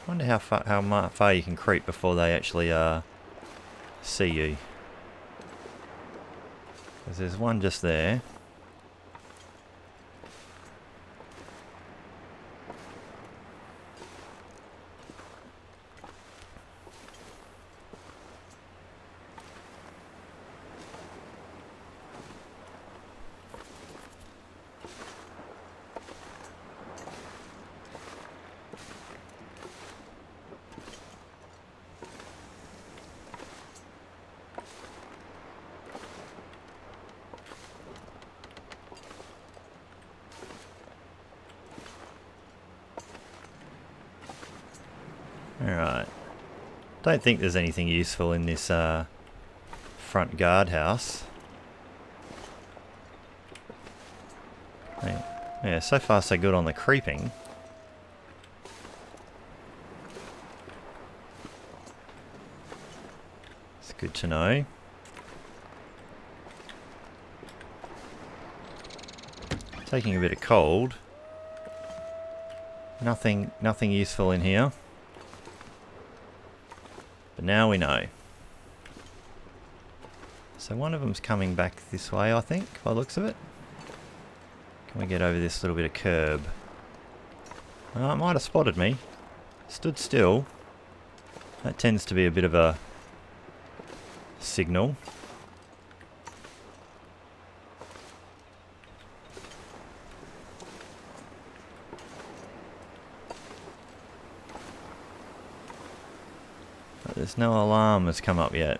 Wonder how far you can creep before they actually see you. Because there's one just there. Alright. Don't think there's anything useful in this front guardhouse. Yeah, so far so good on the creeping. It's good to know. Taking a bit of cold. Nothing useful in here. But now we know. So one of them's coming back this way, I think, by the looks of it. Can we get over this little bit of curb? It might have spotted me. Stood still. That tends to be a bit of a signal. But there's no alarm has come up yet.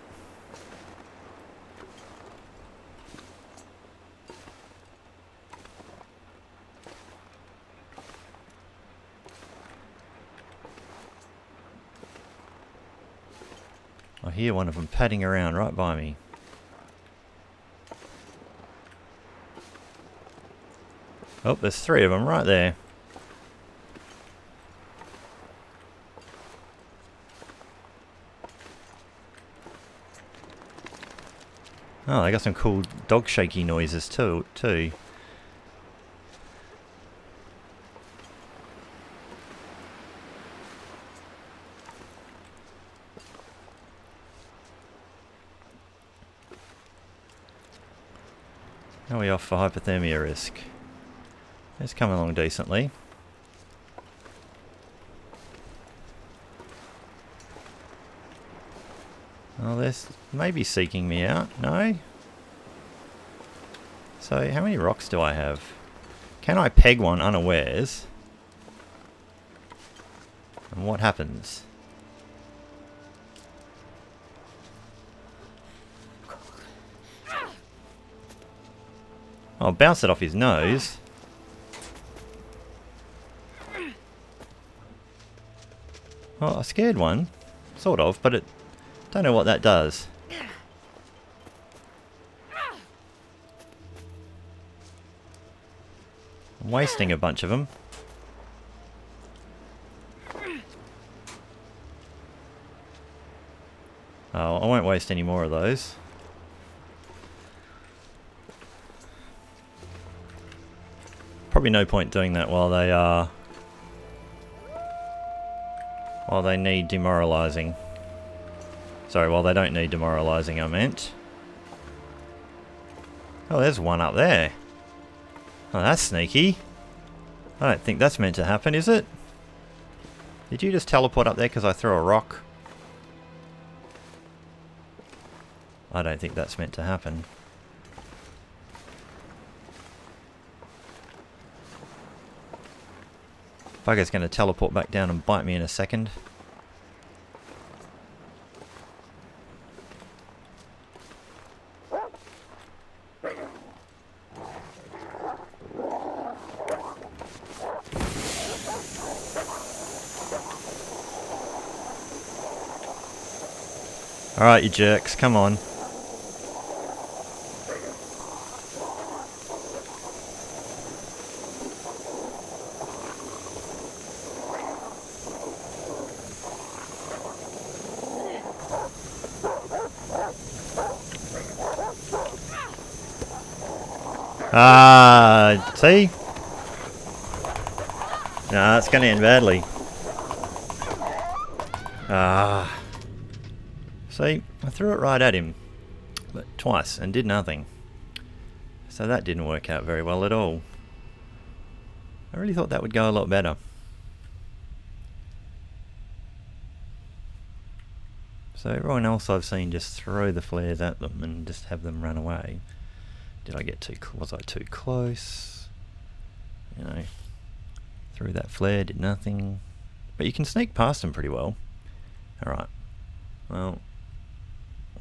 I hear one of them padding around right by me. Oh, there's three of them right there. Oh, they got some cool dog shaky noises too. How are we off for hypothermia risk? It's coming along decently. Oh, they're maybe seeking me out. No? So, how many rocks do I have? Can I peg one unawares? And what happens? I'll bounce it off his nose. Well, I scared one. Sort of, but it... Don't know what that does. I'm wasting a bunch of them. Oh, I won't waste any more of those. Probably no point doing that while they are... While they need demoralising. Sorry, while they don't need demoralising, I meant. Oh, there's one up there. Oh, that's sneaky. I don't think that's meant to happen, is it? Did you just teleport up there because I threw a rock? I don't think that's meant to happen. Bugger's going to teleport back down and bite me in a second. Alright, you jerks, come on. See? Nah, it's going to end badly. Ah. See, I threw it right at him, but twice, and did nothing. So that didn't work out very well at all. I really thought that would go a lot better. So everyone else I've seen just throw the flares at them and just have them run away. Did I get was I too close? You know, threw that flare, did nothing. But you can sneak past them pretty well. Alright. Well,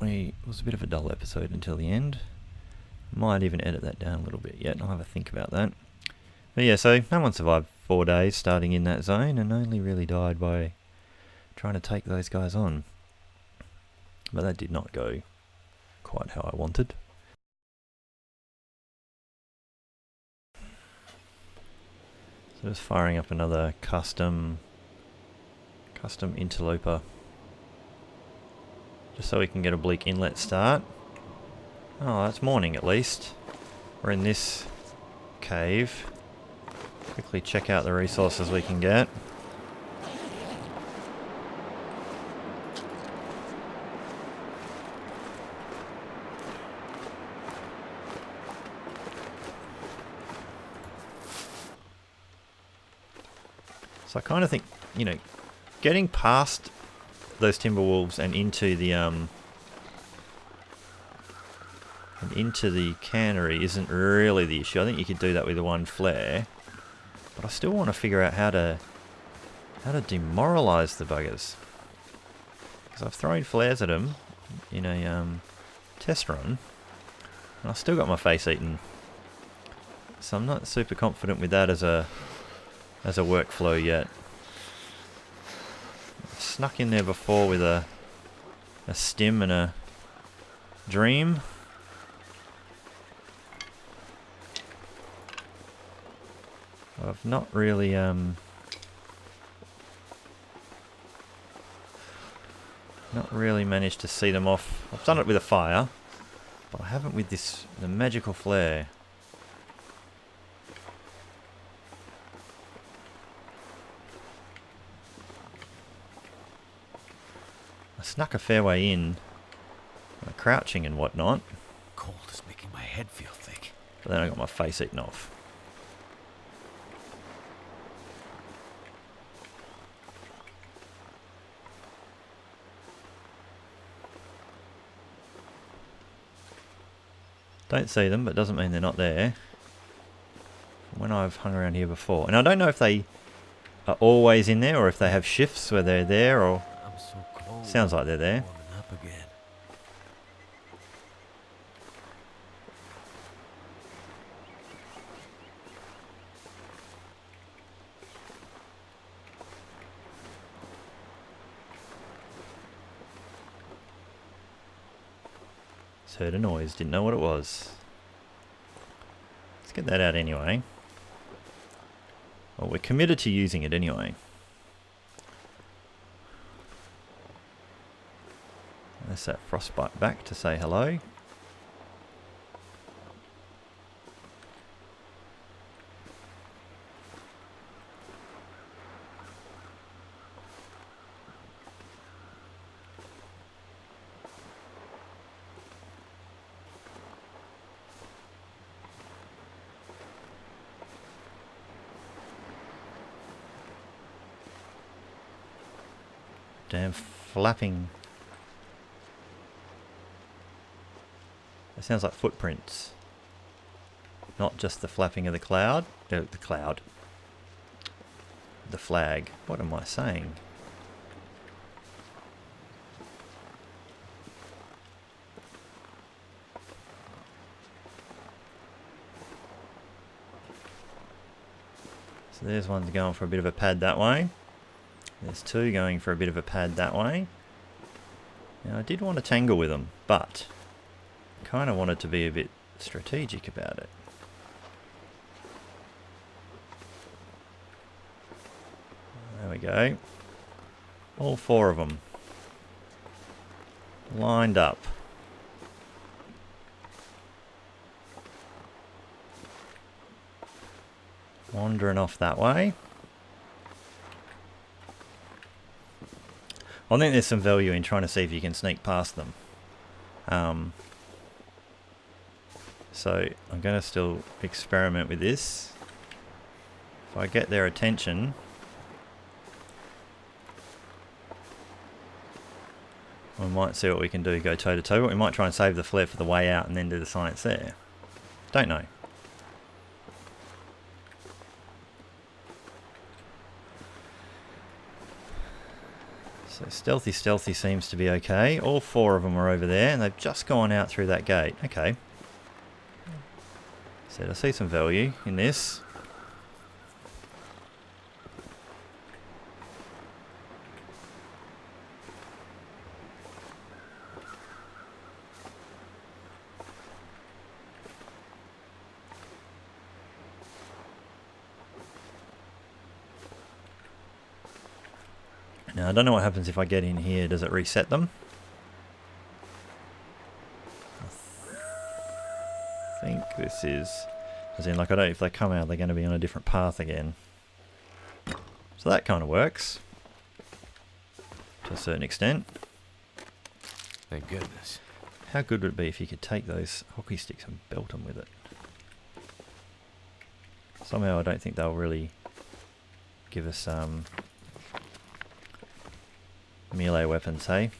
it was a bit of a dull episode until the end. Might even edit that down a little bit yet. I'll have a think about that. But yeah, so no one survived 4 days starting in that zone and only really died by trying to take those guys on. But that did not go quite how I wanted. So just firing up another custom Interloper. Just so we can get a Bleak Inlet start. Oh, that's morning at least. We're in this cave. Quickly check out the resources we can get. So I kind of think, you know, getting past those Timberwolves and into the cannery isn't really the issue. I think you could do that with the one flare, but I still want to figure out how to demoralize the buggers. Because I've thrown flares at them in a test run, and I've still got my face eaten. So I'm not super confident with that as a workflow yet. I've snuck in there before with a stim and a dream. I've not really managed to see them off. I've done it with a fire, but I haven't with the magical flare. I snuck a fair way in, crouching and whatnot. Cold is making my head feel thick. But then I got my face eaten off. Don't see them, but doesn't mean they're not there. When I've hung around here before. And I don't know if they are always in there or if they have shifts where they're there, or... I'm so cold. Sounds like they're there. Warming up again. Just heard a noise, didn't know what it was. Let's get that out anyway. Well, we're committed to using it anyway. There's that frostbite back to say hello. Damn flapping. It sounds like footprints. Not just the flapping of the cloud. The cloud. The flag. What am I saying? So there's one going for a bit of a pad that way. There's two going for a bit of a pad that way. Now I did want to tangle with them, but kind of wanted to be a bit strategic about it. There we go. All four of them. Lined up. Wandering off that way. I think there's some value in trying to see if you can sneak past them. So I'm going to still experiment with this. If I get their attention, we might see what we can do, go toe to toe, but we might try and save the flare for the way out and then do the science there. Don't know. So stealthy seems to be okay. All 4 of them are over there and they've just gone out through that gate. Okay. So I see some value in this. Now, I don't know what happens if I get in here. Does it reset them? I think this is... As in, like, I don't... If they come out, they're going to be on a different path again. So that kind of works. To a certain extent. Thank goodness. How good would it be if you could take those hockey sticks and belt them with it? Somehow I don't think they'll really give us... melee weapons, hey?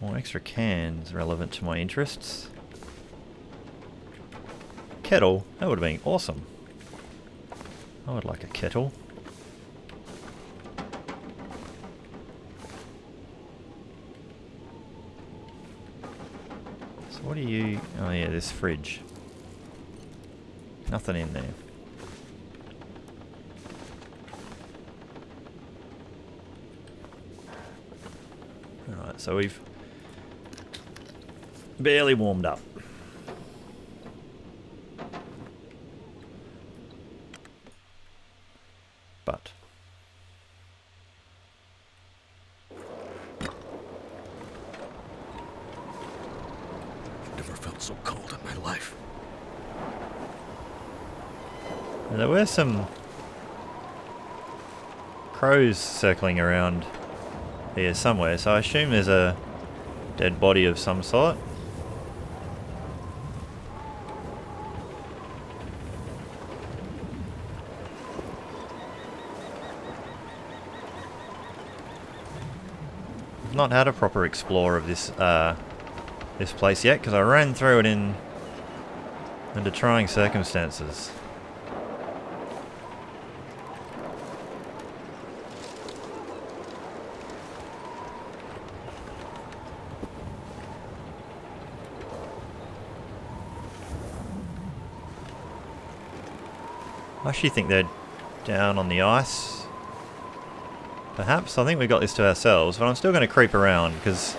More extra cans relevant to my interests. Kettle, that would have been awesome. I would like a kettle. What are you... Oh yeah, this fridge. Nothing in there. Alright, so we've barely warmed up. But... so cold in my life. There were some crows circling around here somewhere, so I assume there's a dead body of some sort. I've not had a proper explore of this this place yet, because I ran through it under trying circumstances. I actually think they're down on the ice. Perhaps. I think we got this to ourselves, but I'm still going to creep around because...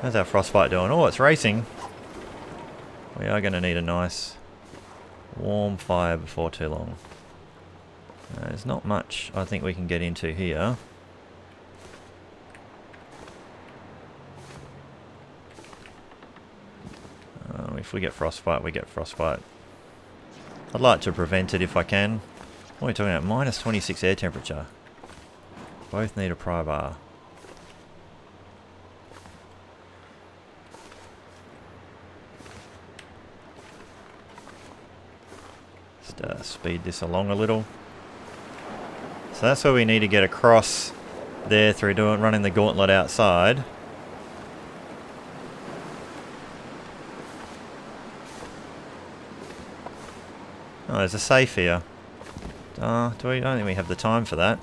How's our frostbite doing? Oh, it's racing. We are going to need a nice warm fire before too long. There's not much I think we can get into here. If we get frostbite, we get frostbite. I'd like to prevent it if I can. What are we talking about? Minus 26 air temperature. Both need a pry bar. Just speed this along a little. So that's where we need to get across there through running the gauntlet outside. Oh, there's a safe here. I don't think we have the time for that.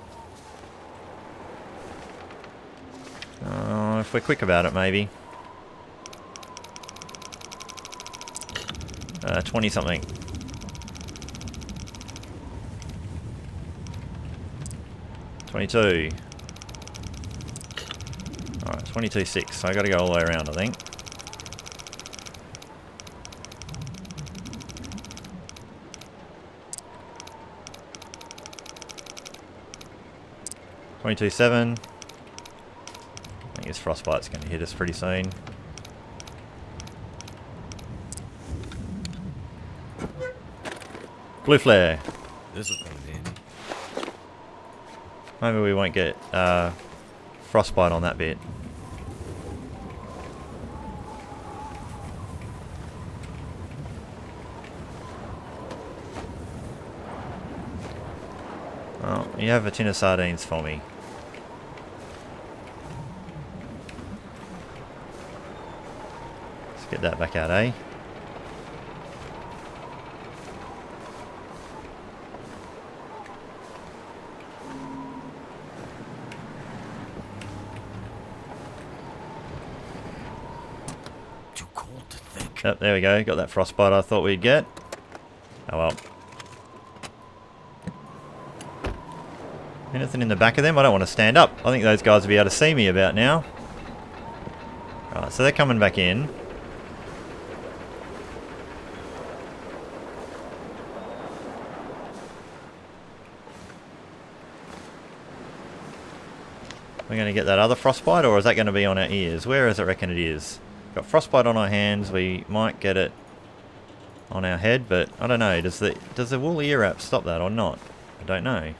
If we're quick about it, maybe. 20 something. $22. Alright, 22.6. So I gotta go all the way around, I think. 22.7. I think this frostbite's going to hit us pretty soon. Blue flare. This'll come in handy. Maybe we won't get frostbite on that bit. Oh, you have a tin of sardines for me. Let's get that back out, eh? Too cold to think. Yep, there we go. Got that frostbite I thought we'd get. Oh well. Anything in the back of them? I don't want to stand up. I think those guys will be able to see me about now. Right, so they're coming back in. We're going to get that other frostbite, or is that going to be on our ears? Where is it reckon it is? Got frostbite on our hands. We might get it on our head, but I don't know. Does the wool ear wrap stop that or not? I don't know.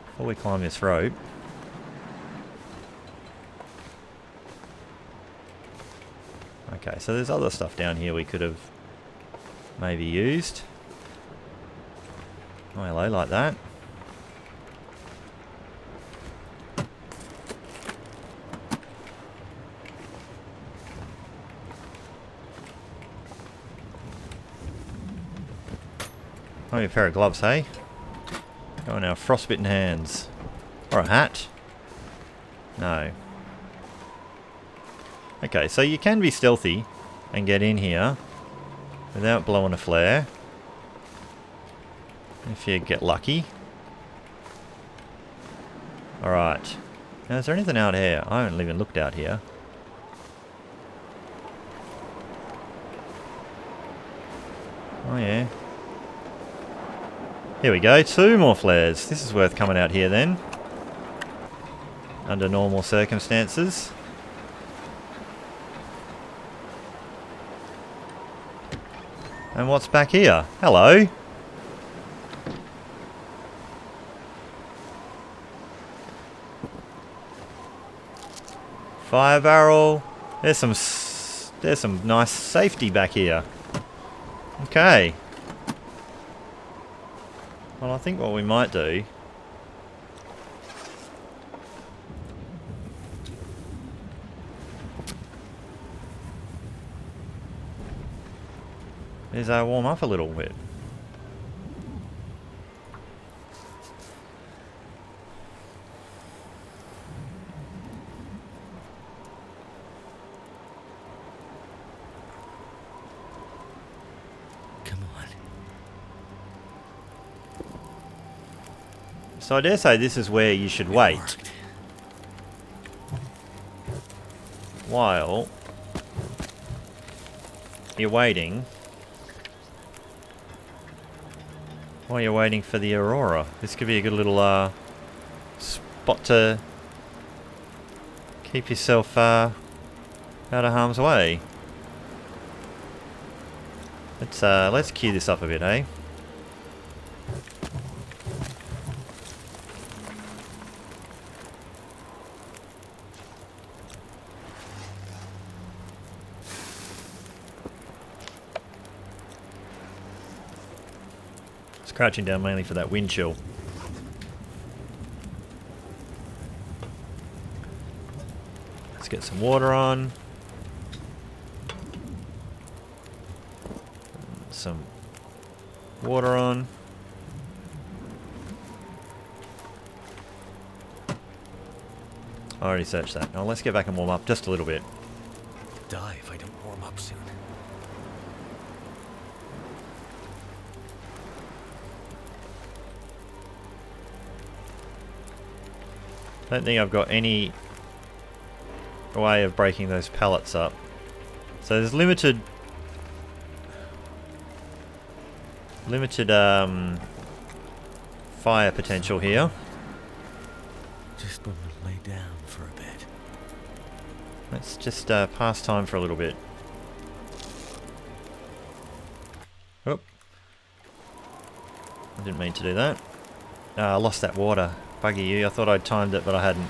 Before we climb this rope. Okay, so there's other stuff down here we could have maybe used. Oh, hello, like that. Maybe a pair of gloves, hey? Go on our frostbitten hands. Or a hat. No. Okay, so you can be stealthy and get in here without blowing a flare. If you get lucky. Alright. Now, is there anything out here? I haven't even looked out here. Oh yeah. Here we go, 2 more flares. This is worth coming out here then. Under normal circumstances. And what's back here? Hello. Fire barrel. There's some nice safety back here. Okay. Well, I think what we might do is warm up a little bit. Come on. So I dare say this is where you should wait Worked. while you're waiting. While you're waiting for the aurora. This could be a good little spot to keep yourself out of harm's way. Let's cue this up a bit, eh? Crouching down mainly for that wind chill. Let's get some water on. Some water on. I already searched that. Now let's get back and warm up just a little bit. Die if I don't warm up soon. I don't think I've got any way of breaking those pallets up. So there's limited fire potential here. Just want to lay down for a bit. Let's just pass time for a little bit. Oop. I didn't mean to do that. I lost that water. Buggy you. I thought I'd timed it, but I hadn't.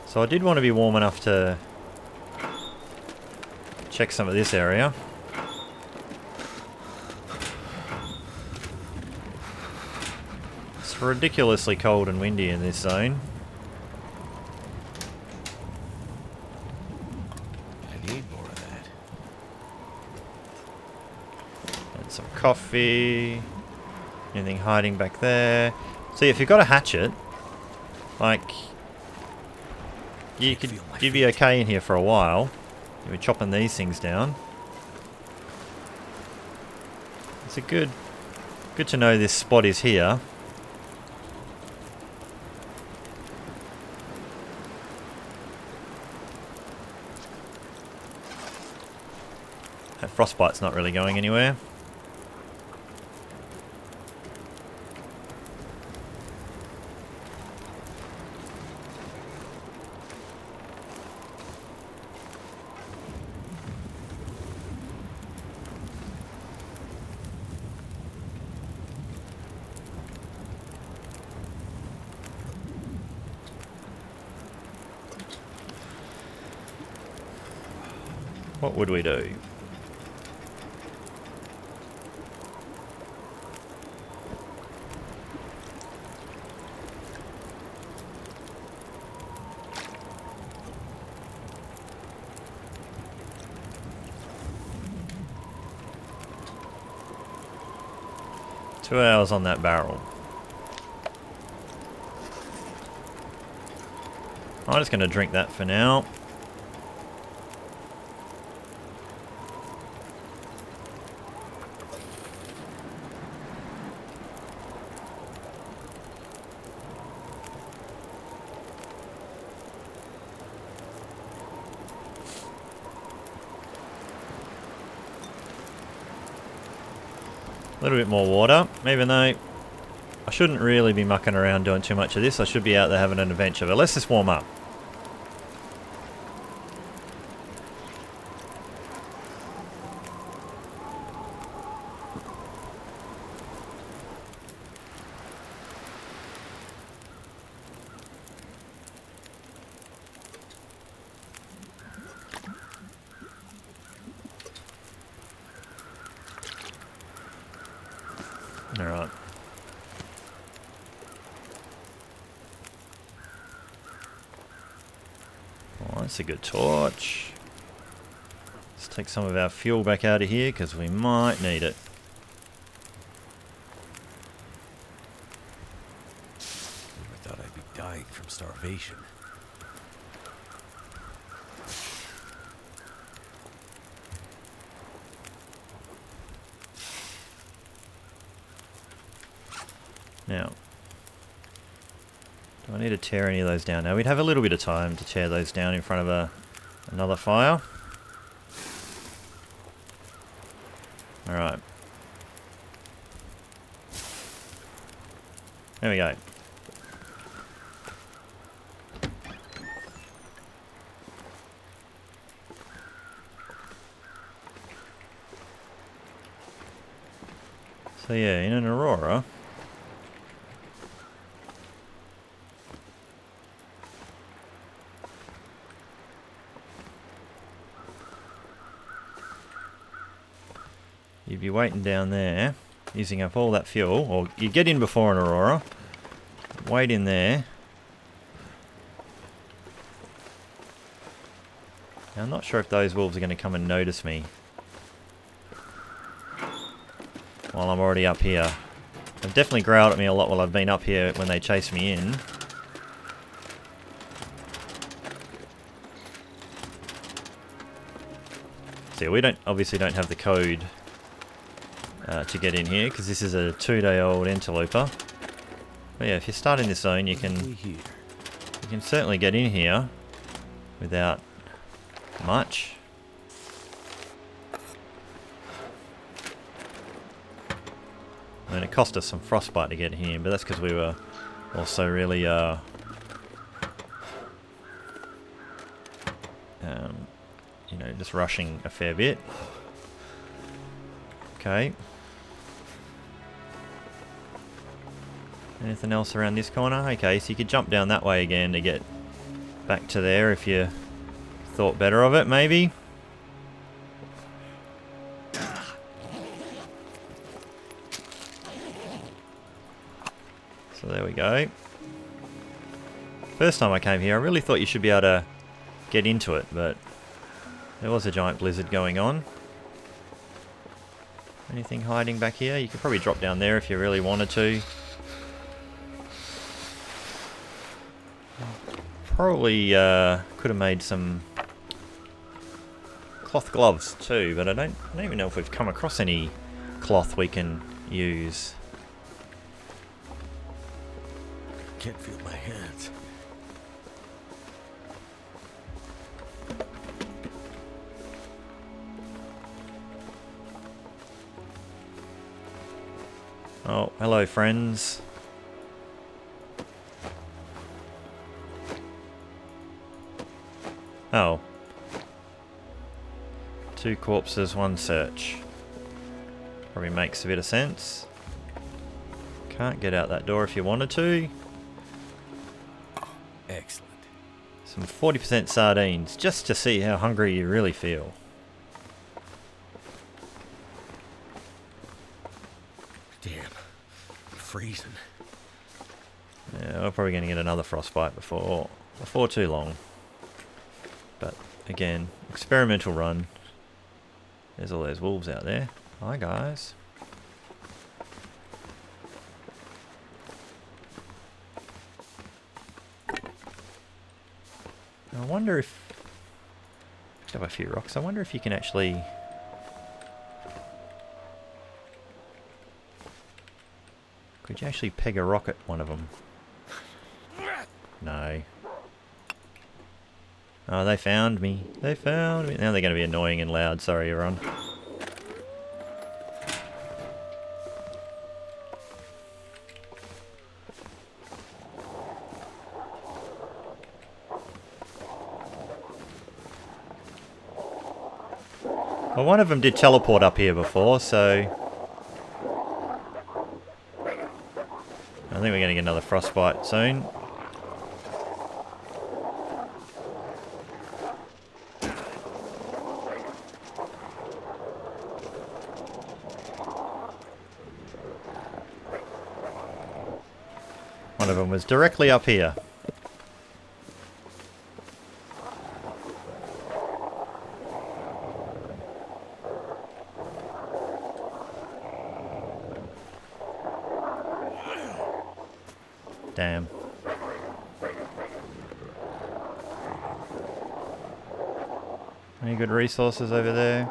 So I did want to be warm enough to check some of this area. It's ridiculously cold and windy in this zone. I need more of that. And some coffee. Anything hiding back there? See, if you've got a hatchet, like, you'd be okay in here for a while. You'd be chopping these things down. It's a good to know this spot is here. That frostbite's not really going anywhere. What would we do? Two hours on that barrel. I'm just going to drink that for now. A little bit more water, even though I shouldn't really be mucking around doing too much of this. I should be out there having an adventure, but let's just warm up. Alright. Oh, that's a good torch. Let's take some of our fuel back out of here because we might need it. Never thought I'd be dying from starvation. Now, do I need to tear any of those down? Now, we'd have a little bit of time to tear those down in front of another fire. Alright. There we go. So yeah, in an Aurora, you'd be waiting down there, using up all that fuel, or you get in before an Aurora, wait in there. Now, I'm not sure if those wolves are going to come and notice me while I'm already up here. They've definitely growled at me a lot while I've been up here when they chase me in. So we obviously don't have the code to get in here because this is a 2-day-old interloper. But yeah, if you start in this zone, you can certainly get in here without much. I mean, it cost us some frostbite to get here, but that's because we were also really, you know, just rushing a fair bit. Okay. Anything else around this corner? Okay, so you could jump down that way again to get back to there if you thought better of it, maybe. So there we go. First time I came here, I really thought you should be able to get into it, but there was a giant blizzard going on. Anything hiding back here? You could probably drop down there if you really wanted to. Probably could have made some cloth gloves too, but I don't even know if we've come across any cloth we can use. Can't feel my hands. Oh, hello friends. Oh. 2 corpses, 1 search. Probably makes a bit of sense. Can't get out that door if you wanted to. Excellent. Some 40% sardines, just to see how hungry you really feel. Damn. I'm freezing. Yeah, we're probably going to get another frostbite before too long. But again, experimental run. There's all those wolves out there. Hi guys. I wonder if... I have a few rocks. I wonder if you can actually... Could you actually peg a rock at one of them? No. Oh, they found me. They found me. Now they're going to be annoying and loud. Sorry, everyone. Well, one of them did teleport up here before, so... I think we're going to get another frostbite soon. One of them was directly up here. Damn. Any good resources over there?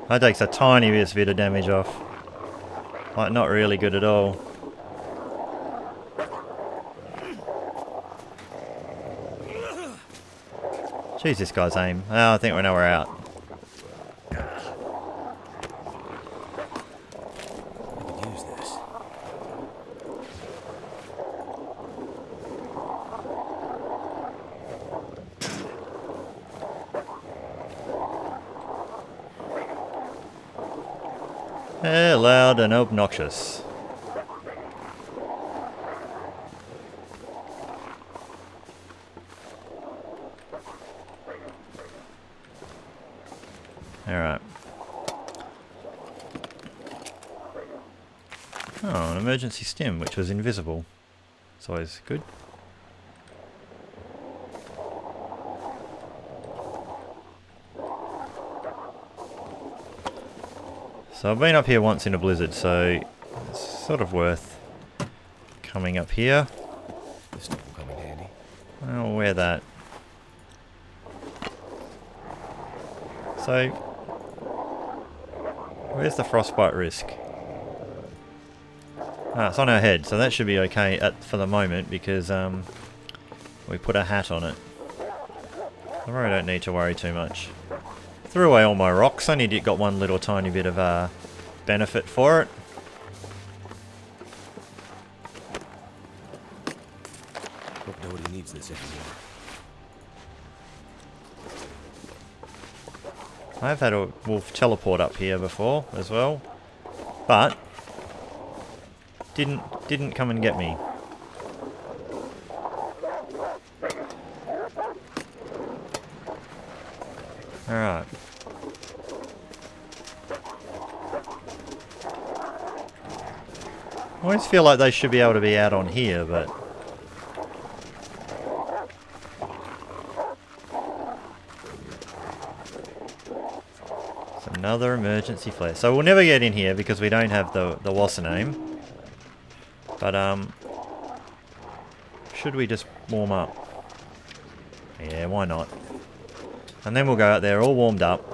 That takes a tiny bit of damage off. Like, not really good at all. Jeez, this guy's aim. Oh, I think we know we're out. I could use this. Loud and obnoxious. Alright. Oh, an emergency stim, which was invisible. It's always good. So I've been up here once in a blizzard, so it's sort of worth coming up here. This stuff will come in handy. I'll wear that. So, where's the frostbite risk? Ah, it's on our head, so that should be okay for the moment because we put a hat on it. I really don't need to worry too much. Threw away all my rocks, only got one little tiny bit of benefit for it. Hope nobody needs this anymore. I've had a wolf teleport up here before as well, but didn't come and get me. Alright. I always feel like they should be able to be out on here, but it's another emergency flare. So we'll never get in here because we don't have the Wassename. But should we just warm up? Yeah, why not? And then we'll go out there all warmed up.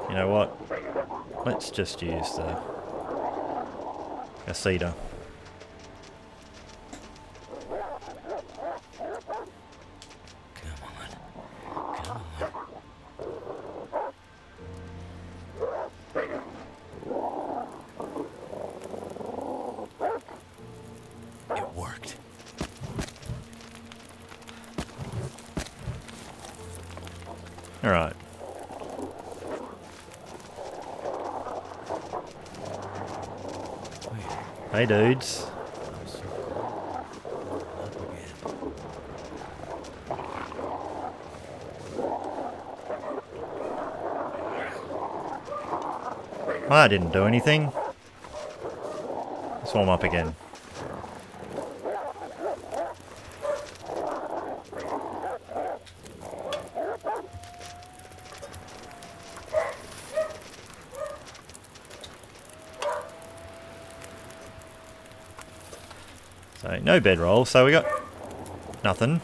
You know what? Let's just use a cedar. Come on. Come on. It worked. Alright. Hey dudes. Up again. I didn't do anything. Let's warm up again. So, no bedroll, so we got nothing.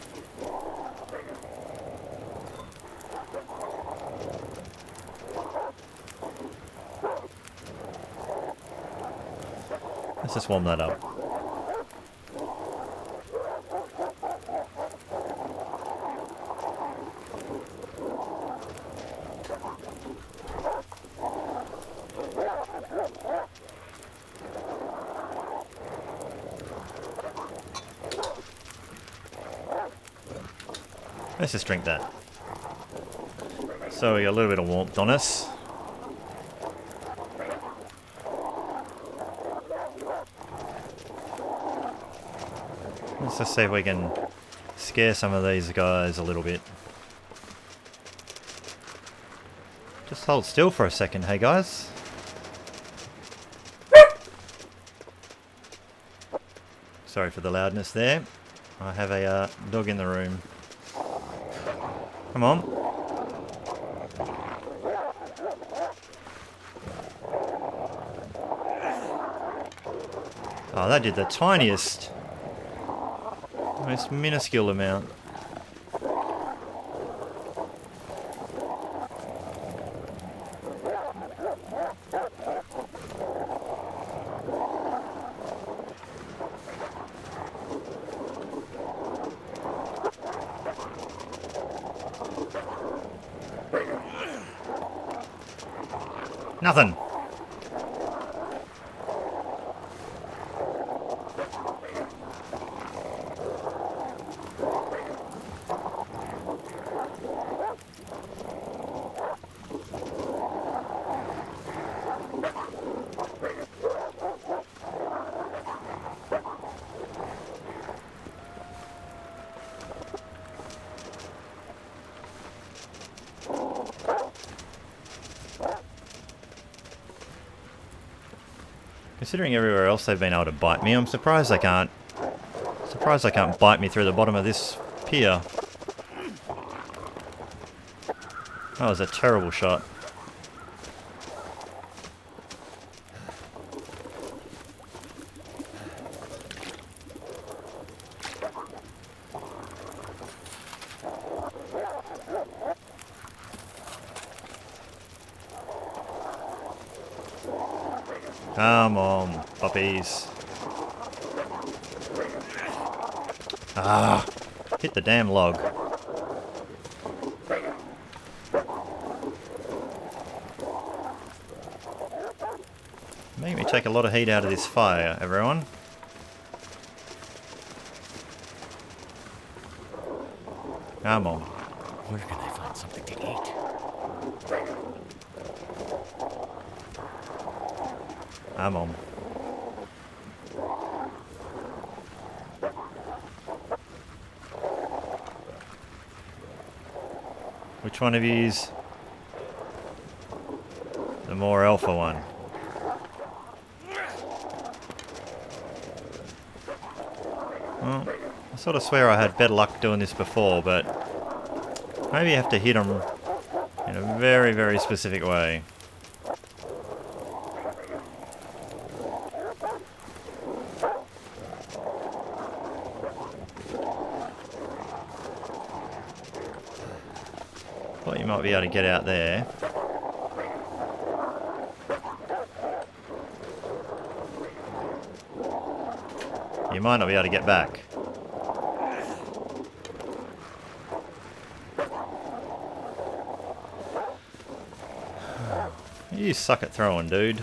Let's just warm that up. Let's just drink that. So we got a little bit of warmth on us. Let's just see if we can scare some of these guys a little bit. Just hold still for a second, hey guys. Sorry for the loudness there. I have a dog in the room. Come on. Oh, that did the tiniest, most minuscule amount. Nothing. Considering everywhere else they've been able to bite me, I'm surprised they can't. Surprised they can't bite me through the bottom of this pier. That was a terrible shot. Come on, puppies. Ah, hit the damn log. Make me take a lot of heat out of this fire, everyone. Come on. Where can I find something to eat? Come on. Which one of you's the more alpha one? Well, I sort of swear I had better luck doing this before, but maybe you have to hit them in a very, very specific way. Thought you might be able to get out there. You might not be able to get back. You suck at throwing, dude.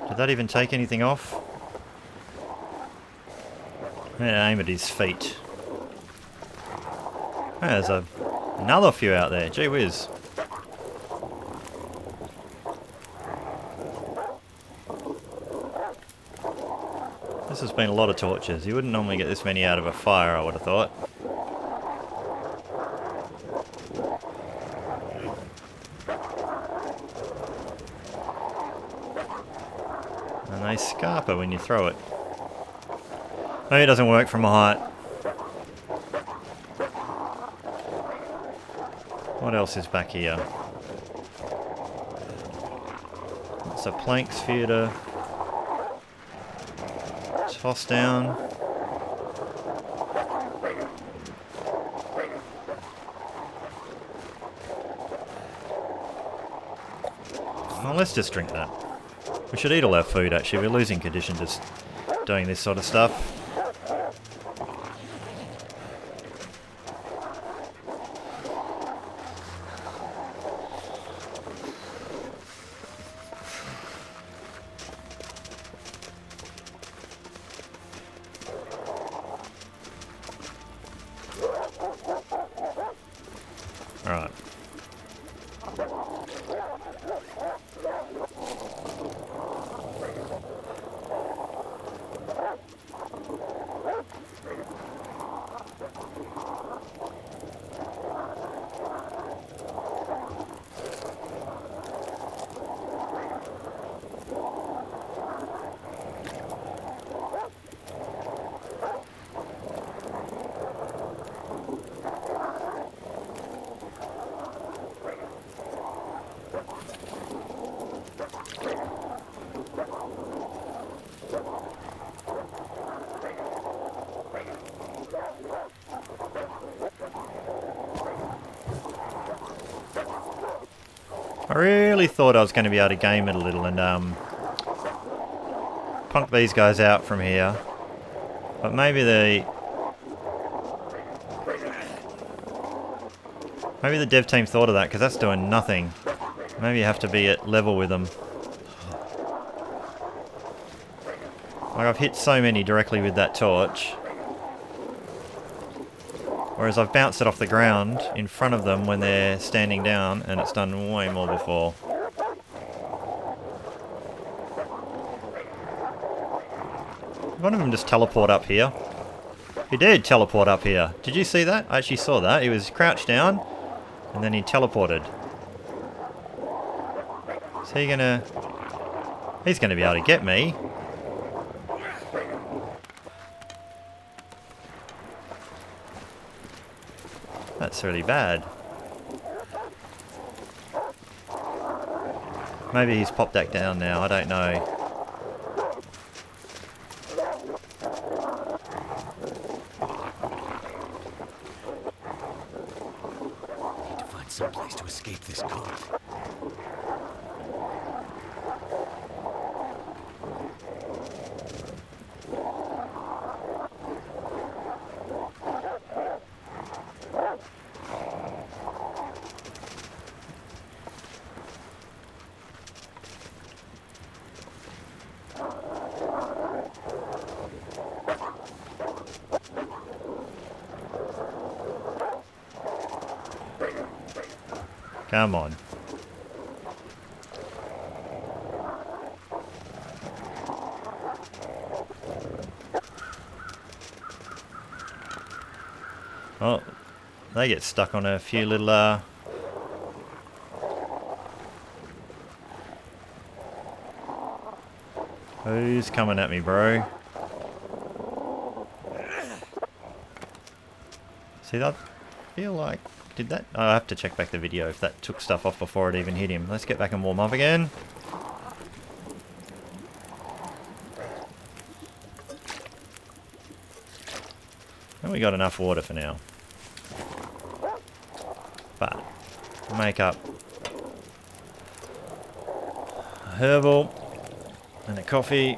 Did that even take anything off? I'm gonna aim at his feet. There's another few out there. Gee whiz. This has been a lot of torches. You wouldn't normally get this many out of a fire, I would have thought. And they scarper when you throw it. Maybe it doesn't work from a height. What else is back here? Lots of planks for you to toss down. Well, let's just drink that. We should eat all our food, actually. We're losing condition just doing this sort of stuff. Alright. I really thought I was going to be able to game it a little and punk these guys out from here. But maybe the dev team thought of that, because that's doing nothing. Maybe you have to be at level with them. Like, I've hit so many directly with that torch. Whereas I've bounced it off the ground in front of them when they're standing down, and it's done way more before. One of them just teleport up here. He did teleport up here. Did you see that? I actually saw that. He was crouched down and then he teleported. Is he gonna... He's gonna be able to get me. That's really bad. Maybe he's popped back down now, I don't know. Need to find some place to escape this cold. Come on. Oh, they get stuck on a few little Who's coming at me, bro? See that? I feel like... Did that... Oh, I have to check back the video if that took stuff off before it even hit him. Let's get back and warm up again. And we got enough water for now. But, make up a herbal and a coffee.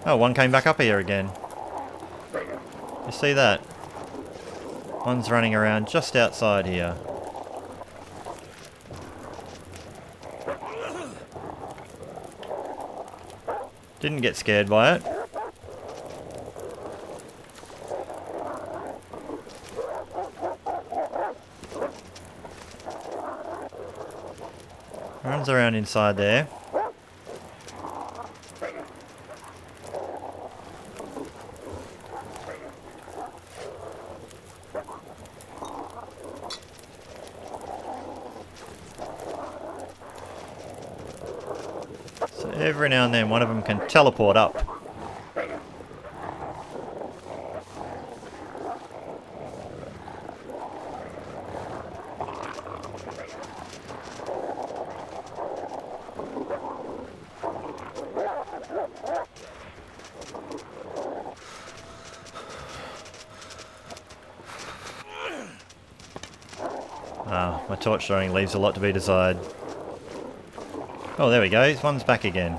Oh, one came back up here again. You see that? One's running around just outside here. Didn't get scared by it. Runs around inside there. So every now and then one of them can teleport up. Ah, my torch throwing leaves a lot to be desired. Oh, there we go. One's back again.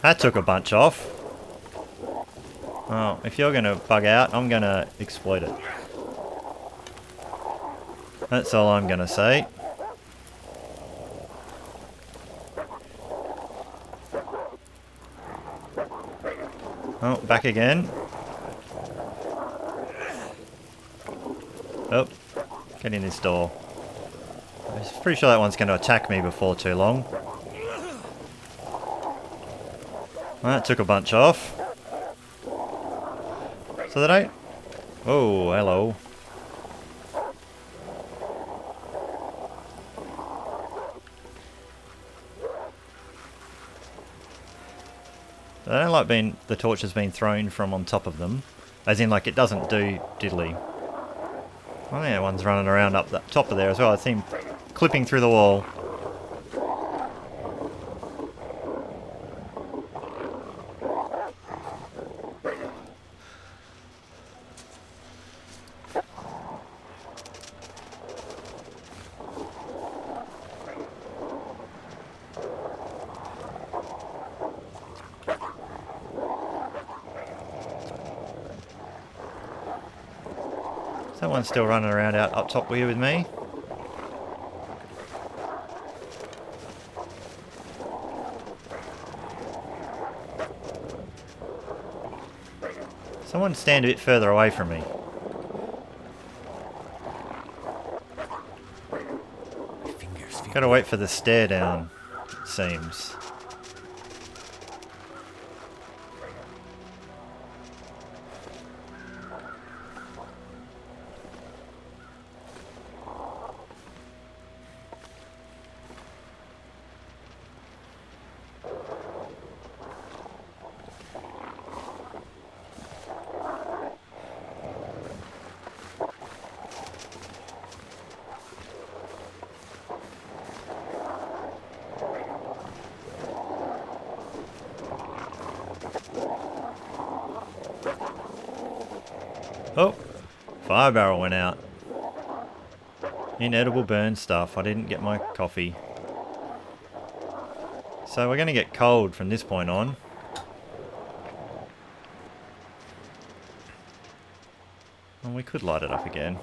That took a bunch off. Oh, if you're going to bug out, I'm going to exploit it. That's all I'm going to say. Oh, back again. Oh, get in this door. I'm pretty sure that one's going to attack me before too long. Well, that took a bunch off. So they don't... Oh, hello. They don't like being... The torch has been thrown from on top of them. As in, like, it doesn't do diddly. Oh yeah, one's running around up the top of there as well. I see him clipping through the wall. Someone's still running around out up top here with me. Someone stand a bit further away from me. My fingers feel Gotta wait for the stare down, it seems. Oh, fire barrel went out. Inedible burn stuff. I didn't get my coffee. So we're going to get cold from this point on. And we could light it up again.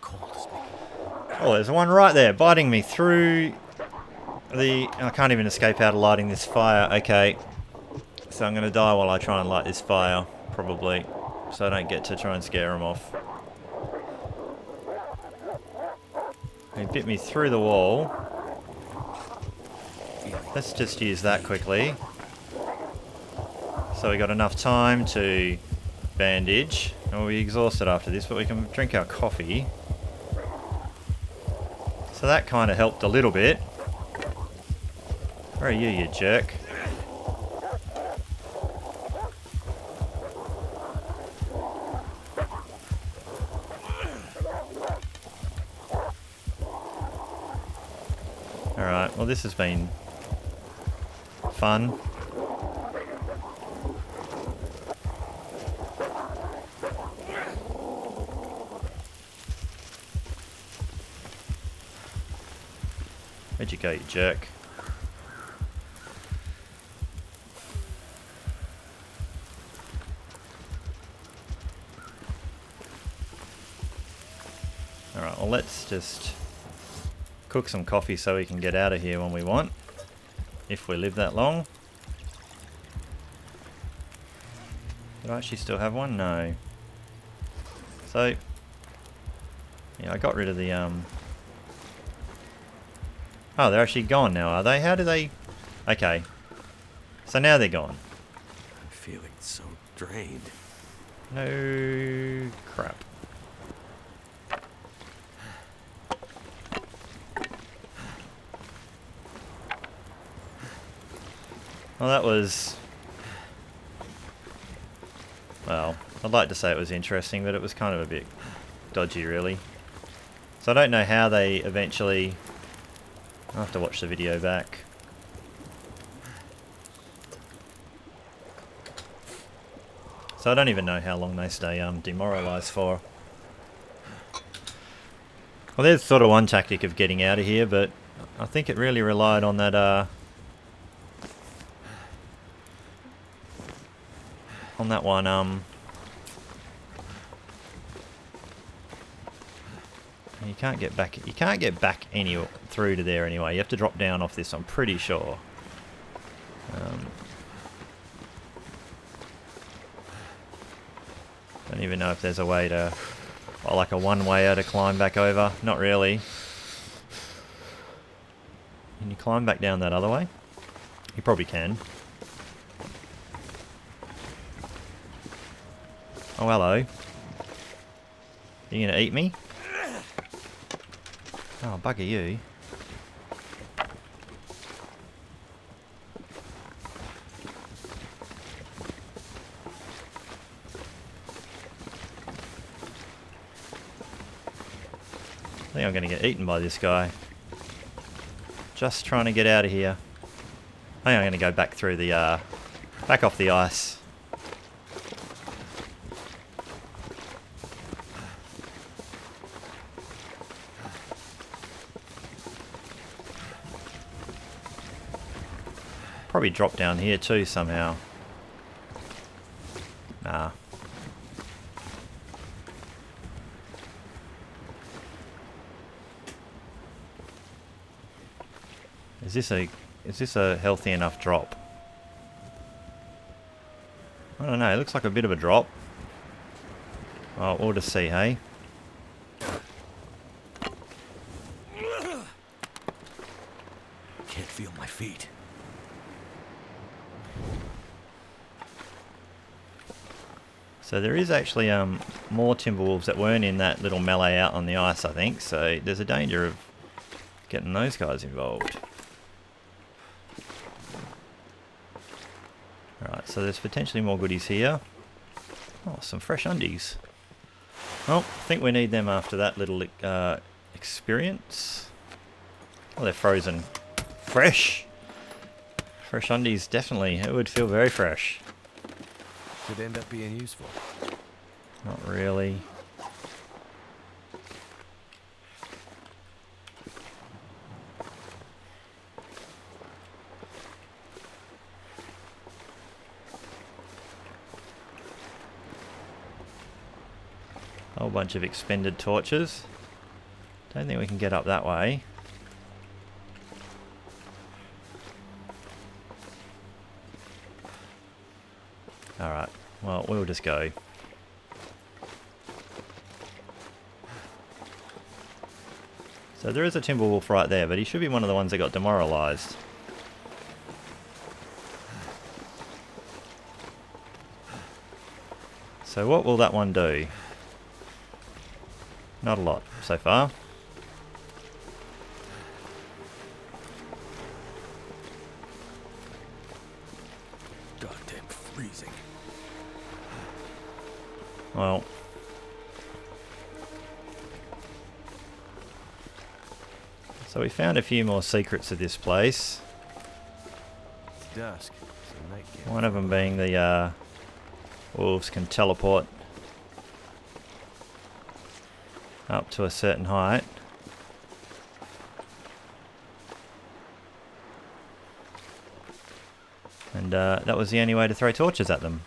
cold as me. Oh, there's one right there biting me through the... I can't even escape out of lighting this fire. Okay. So I'm going to die while I try and light this fire, probably. So I don't get to try and scare him off. He bit me through the wall. Let's just use that quickly. So we got enough time to bandage. And we'll be exhausted after this, but we can drink our coffee. So that kind of helped a little bit. Where are you, you jerk? Alright, well this has been fun. Where'd you go, you jerk? Alright, well let's just cook some coffee so we can get out of here when we want. If we live that long. Do I actually still have one? No. So, yeah, I got rid of the, Oh, they're actually gone now, are they? How do they... Okay. So now they're gone. I'm feeling so drained. No crap. Well, that was... Well, I'd like to say it was interesting, but it was kind of a bit dodgy, really. So I don't know how they eventually... I'll have to watch the video back. So I don't even know how long they stay demoralised for. Well, there's sort of one tactic of getting out of here, but I think it really relied on that on that one you can't get back. You can't get back any through to there anyway. You have to drop down off this. I'm pretty sure. Don't even know if there's a way to, or like a one-wayer to climb back over. Not really. Can you climb back down that other way? You probably can. Oh, hello. You gonna eat me? Oh, bugger you. I think I'm going to get eaten by this guy. Just trying to get out of here. I think I'm going to go back through the, back off the ice. Probably drop down here too somehow. Nah. Is this a healthy enough drop? I don't know, it looks like a bit of a drop. Oh, we'll just see, hey? Can't feel my feet. So there is actually more Timberwolves that weren't in that little melee out on the ice, I think. So there's a danger of getting those guys involved. Alright, so there's potentially more goodies here. Oh, some fresh undies. Well, I think we need them after that little experience. Oh, they're frozen. Fresh! Fresh undies, definitely. It would feel very fresh. Could end up being useful. Not really. Whole bunch of expended torches. Don't think we can get up that way. Alright, well, we'll just go. So there is a Timberwolf right there, but he should be one of the ones that got demoralised. So what will that one do? Not a lot so far. Goddamn freezing. Well. So we found a few more secrets of this place. It's dusk, so night can't. One of them being the wolves can teleport up to a certain height. And that was the only way to throw torches at them.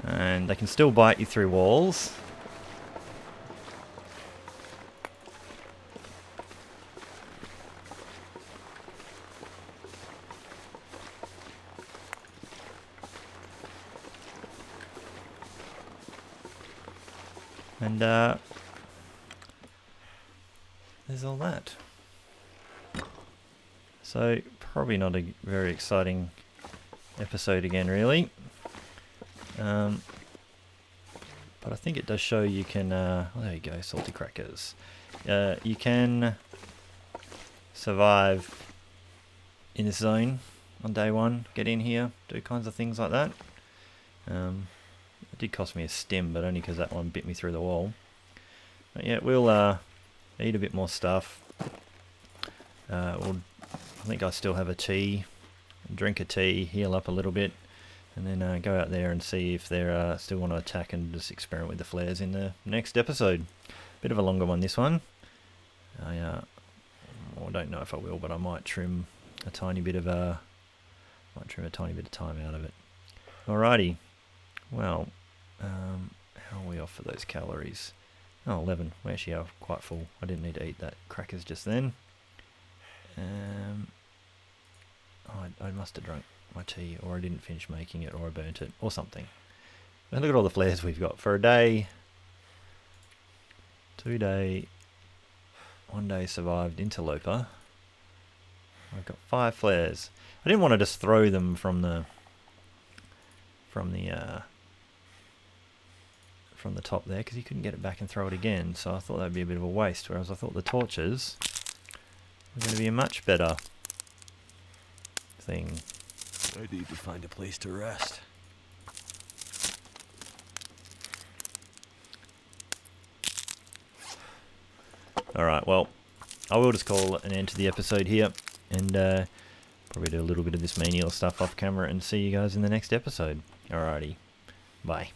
And they can still bite you through walls. And there's all that. So probably not a very exciting episode again, really. But I think it does show you can, oh, there you go, salty crackers. You can survive in this zone on day one, get in here, do kinds of things like that. It did cost me a stim, but only because that one bit me through the wall. But yeah, we'll eat a bit more stuff. I think I still have a tea, drink a tea, heal up a little bit. And then go out there and see if they still want to attack and just experiment with the flares in the next episode. Bit of a longer one, this one. I don't know if I will, but I might trim a tiny bit of time out of it. Alrighty. Well, how are we off for those calories? Oh, 11. We actually are quite full. I didn't need to eat that crackers just then. I must have drunk my tea, or I didn't finish making it, or I burnt it, or something. And look at all the flares we've got for a day, 2 day, 1 day survived Interloper. I've got 5 flares. I didn't want to just throw them from the top there, because you couldn't get it back and throw it again. So I thought that'd be a bit of a waste. Whereas I thought the torches were going to be a much better thing. I need to find a place to rest. Alright, well, I will just call an end to the episode here, and probably do a little bit of this menial stuff off camera and see you guys in the next episode. Alrighty, bye.